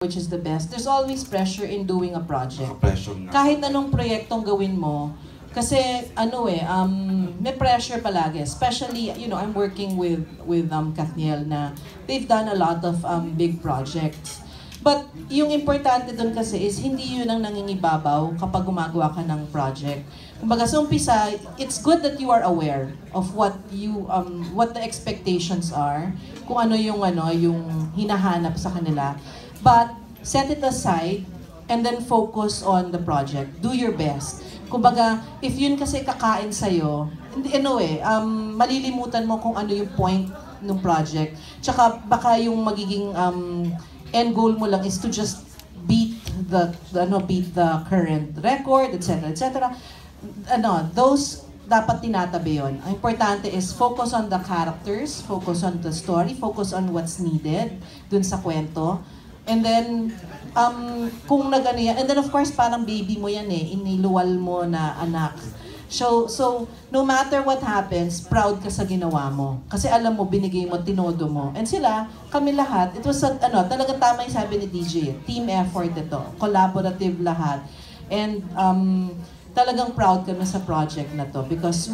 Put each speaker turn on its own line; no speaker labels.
which is the best. There's always pressure in doing a project.
Pressure nga.
Kahit anong proyektong gawin mo, kasi may pressure palagi. Especially, I'm working with Kathniel na they've done a lot of big projects. But yung importante dun kasi is hindi yun ang nangingibabaw kapag gumagawa ka ng project. Kumbaga sa umpisa, it's good that you are aware of what the expectations are, kung ano yung hinahanap sa kanila. But set it aside and then focus on the project. Do your best. Kumbaga, if yun kasi kakain sa'yo, malilimutan mo kung ano yung point ng project. Tsaka baka yung magiging end goal mo lang is to just beat the current record, etc. etc. Those dapat tinatabi yun. Ang importante is focus on the characters, focus on the story, focus on what's needed dun sa kwento. And then, kung yan, and then of course, parang baby mo yan iniluwal mo na anak. So, no matter what happens, proud ka sa ginawa mo. Kasi alam mo, binigay mo, tinodo mo. And sila, kami lahat, it was, talagang tama yung sabi ni DJ, team effort ito, collaborative lahat. And talagang proud kami sa project na to because